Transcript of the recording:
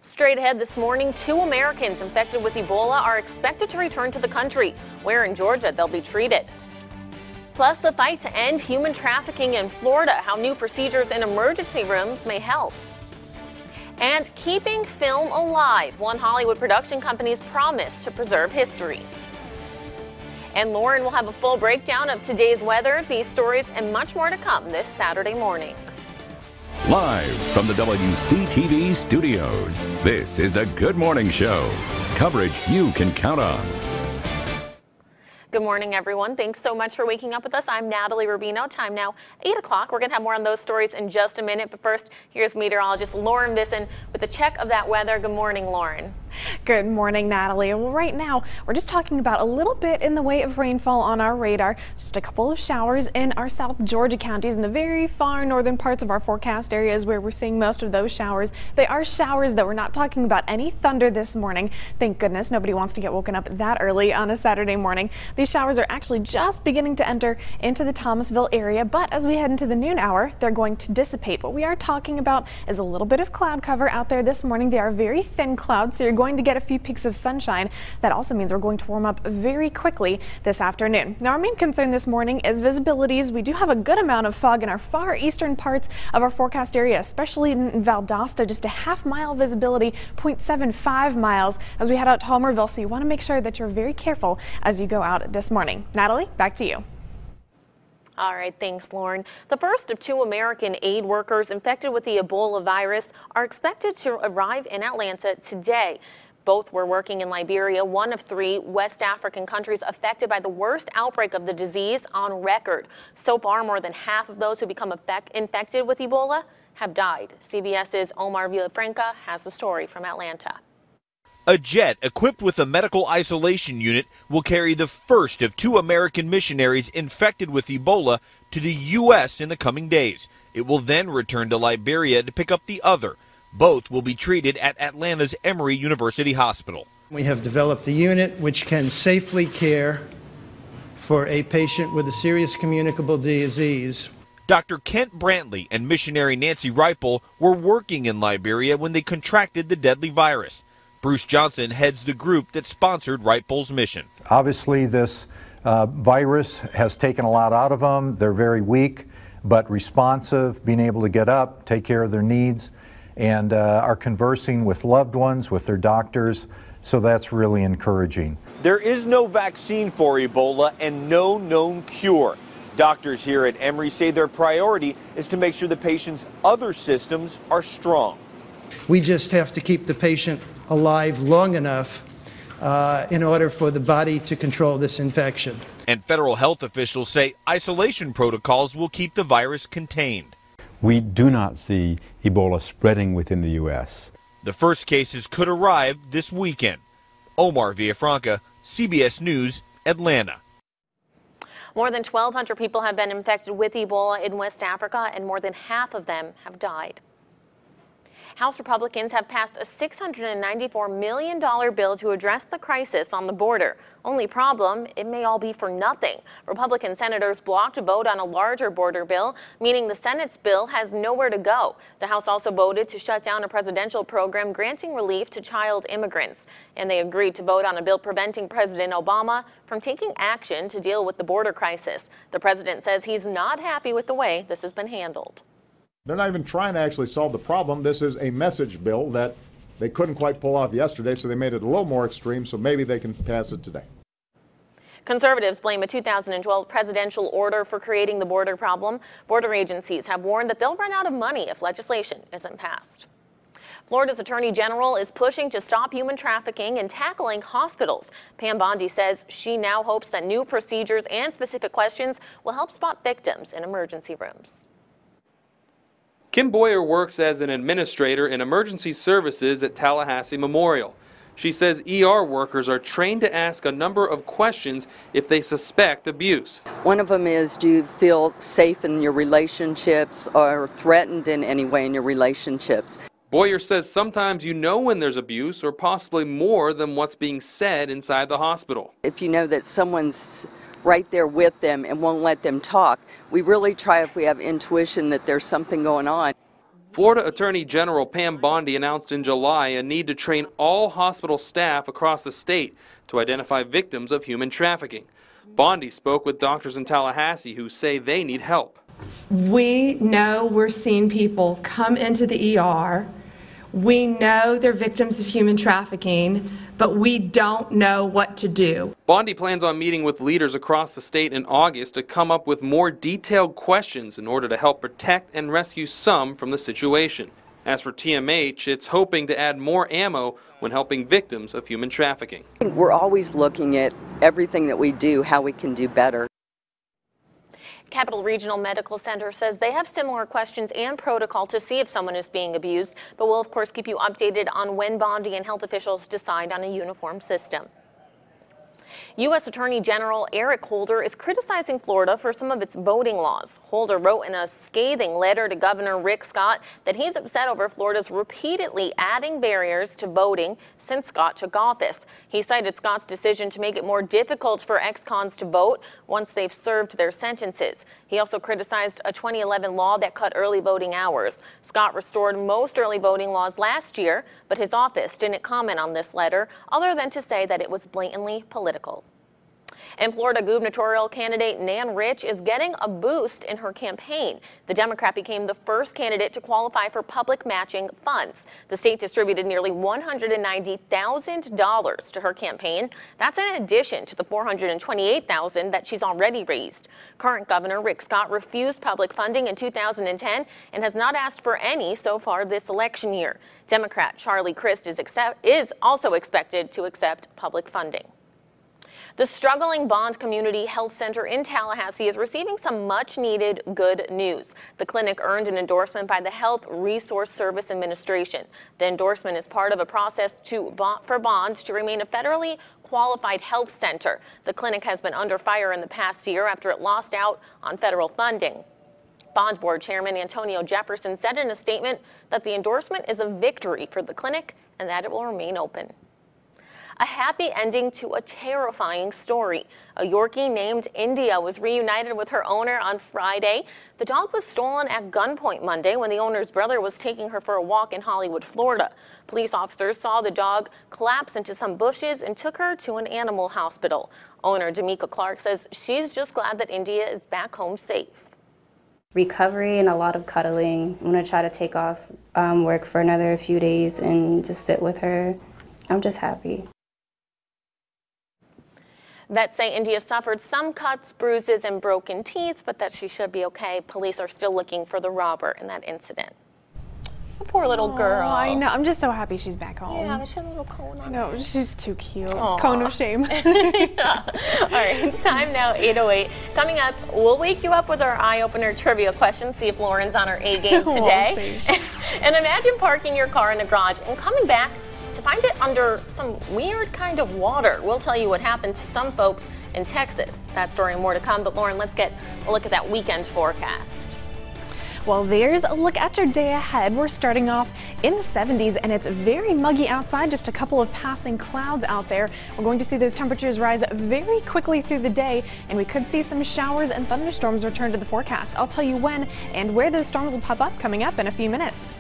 Straight ahead this morning, 2 Americans infected with Ebola are expected to return to the country, where in Georgia they'll be treated. Plus, the fight to end human trafficking in Florida, how new procedures in emergency rooms may help. And keeping film alive, one Hollywood production company's promise to preserve history. And Lauren will have a full breakdown of today's weather, these stories, and much more to come this Saturday morning. Live from the WCTV studios, this is the Good Morning Show. Coverage you can count on. Good morning, everyone. Thanks so much for waking up with us. I'm Natalie Rubino. Time now 8 o'clock. We're going to have more on those stories in just a minute. But first, here's meteorologist Lauren Visson with a check of that weather. Good morning, Lauren. Good morning, Natalie. Well, right now, we're just talking about a little bit in the way of rainfall on our radar. Just a couple of showers in our South Georgia counties and the very far northern parts of our forecast areas where we're seeing most of those showers. They are showers, though. We're not talking about any thunder this morning. Thank goodness nobody wants to get woken up that early on a Saturday morning. These showers are actually just beginning to enter into the Thomasville area, but as we head into the noon hour, they're going to dissipate. What we are talking about is a little bit of cloud cover out there this morning. They are very thin clouds, so you're going to get a few peaks of sunshine. That also means we're going to warm up very quickly this afternoon. Now, our main concern this morning is visibilities. We do have a good amount of fog in our far eastern parts of our forecast area, especially in Valdosta, just a half-mile visibility, 0.75 miles as we head out to Homerville, so you want to make sure that you're very careful as you go out this morning. Natalie, back to you. All right, thanks, Lauren. The first of 2 American aid workers infected with the Ebola virus are expected to arrive in Atlanta today. Both were working in Liberia, one of 3 West African countries affected by the worst outbreak of the disease on record. So far, more than half of those who become infected with Ebola have died. CBS's Omar Villafranca has the story from Atlanta. A jet equipped with a medical isolation unit will carry the first of 2 American missionaries infected with Ebola to the U.S. in the coming days. It will then return to Liberia to pick up the other. Both will be treated at Atlanta's Emory University Hospital. We have developed a unit which can safely care for a patient with a serious communicable disease. Dr. Kent Brantley and missionary Nancy Ripple were working in Liberia when they contracted the deadly virus. Bruce Johnson heads the group that sponsored Ripple's mission. Obviously, this virus has taken a lot out of them. They're very weak, but responsive, being able to get up, take care of their needs, and are conversing with loved ones, with their doctors, so that's really encouraging. There is no vaccine for Ebola and no known cure. Doctors here at Emory say their priority is to make sure the patient's other systems are strong. We just have to keep the patient alive long enough in order for the body to control this infection. And federal health officials say isolation protocols will keep the virus contained. We do not see Ebola spreading within the U.S. The first cases could arrive this weekend. Omar Villafranca, CBS News, Atlanta. More than 1,200 people have been infected with Ebola in West Africa, and more than half of them have died. House Republicans have passed a $694 million bill to address the crisis on the border. Only problem, it may all be for nothing. Republican senators blocked a vote on a larger border bill, meaning the Senate's bill has nowhere to go. The House also voted to shut down a presidential program granting relief to child immigrants. And they agreed to vote on a bill preventing President Obama from taking action to deal with the border crisis. The president says he's not happy with the way this has been handled. They're not even trying to actually solve the problem. This is a message bill that they couldn't quite pull off yesterday, so they made it a little more extreme, so maybe they can pass it today. Conservatives blame a 2012 presidential order for creating the border problem. Border agencies have warned that they'll run out of money if legislation isn't passed. Florida's Attorney General is pushing to stop human trafficking and tackling hospitals. Pam Bondi says she now hopes that new procedures and specific questions will help spot victims in emergency rooms. Kim Boyer works as an administrator in emergency services at Tallahassee Memorial. She says ER workers are trained to ask a number of questions if they suspect abuse. One of them is, do you feel safe in your relationships or threatened in any way in your relationships? Boyer says sometimes you know when there's abuse or possibly more than what's being said inside the hospital. If you know that someone's right there with them and won't let them talk, we really try, if we have intuition that there's something going on. Florida Attorney General Pam Bondi announced in July a need to train all hospital staff across the state to identify victims of human trafficking. Bondi spoke with doctors in Tallahassee who say they need help. We know we're seeing people come into the ER. We know they're victims of human trafficking, but we don't know what to do. Bondi plans on meeting with leaders across the state in August to come up with more detailed questions in order to help protect and rescue some from the situation. As for TMH, it's hoping to add more ammo when helping victims of human trafficking. We're always looking at everything that we do, how we can do better. Capital Regional Medical Center says they have similar questions and protocol to see if someone is being abused, but we'll of course keep you updated on when Bondi and health officials decide on a uniform system. U.S. Attorney General Eric Holder is criticizing Florida for some of its voting laws. Holder wrote in a scathing letter to Governor Rick Scott that he's upset over Florida's repeatedly adding barriers to voting since Scott took office. He cited Scott's decision to make it more difficult for ex-cons to vote once they've served their sentences. He also criticized a 2011 law that cut early voting hours. Scott restored most early voting laws last year, but his office didn't comment on this letter other than to say that it was blatantly political. And Florida gubernatorial candidate Nan Rich is getting a boost in her campaign. The Democrat became the first candidate to qualify for public matching funds. The state distributed nearly $190,000 to her campaign. That's in addition to the $428,000 that she's already raised. Current Governor Rick Scott refused public funding in 2010 and has not asked for any so far this election year. Democrat Charlie Crist is also expected to accept public funding. The struggling Bond Community Health Center in Tallahassee is receiving some much-needed good news. The clinic earned an endorsement by the Health Resource Service Administration. The endorsement is part of a process for Bond to remain a federally qualified health center. The clinic has been under fire in the past year after it lost out on federal funding. Bond Board Chairman Antonio Jefferson said in a statement that the endorsement is a victory for the clinic and that it will remain open. A happy ending to a terrifying story. A Yorkie named India was reunited with her owner on Friday. The dog was stolen at gunpoint Monday when the owner's brother was taking her for a walk in Hollywood, Florida. Police officers saw the dog collapse into some bushes and took her to an animal hospital. Owner D'Amica Clark says she's just glad that India is back home safe. Recovery and a lot of cuddling. I'm going to try to take off work for another few days and just sit with her. I'm just happy. Vets say India suffered some cuts, bruises, and broken teeth, but that she should be okay. Police are still looking for the robber in that incident. Poor little girl. I know. I'm just so happy she's back home. Yeah, she had a little cone on her. No, she's too cute. Aww. Cone of shame. Yeah. All right, it's time now, 8:08. Coming up, we'll wake you up with our eye-opener trivia questions, see if Lauren's on her A game today. We'll see. And imagine parking your car in the garage and coming back to find it under some weird kind of water. We'll tell you what happened to some folks in Texas. That story and more to come. But Lauren, let's get a look at that weekend forecast. Well, there's a look at your day ahead. We're starting off in the 70s and it's very muggy outside, just a couple of passing clouds out there. We're going to see those temperatures rise very quickly through the day and we could see some showers and thunderstorms return to the forecast. I'll tell you when and where those storms will pop up coming up in a few minutes.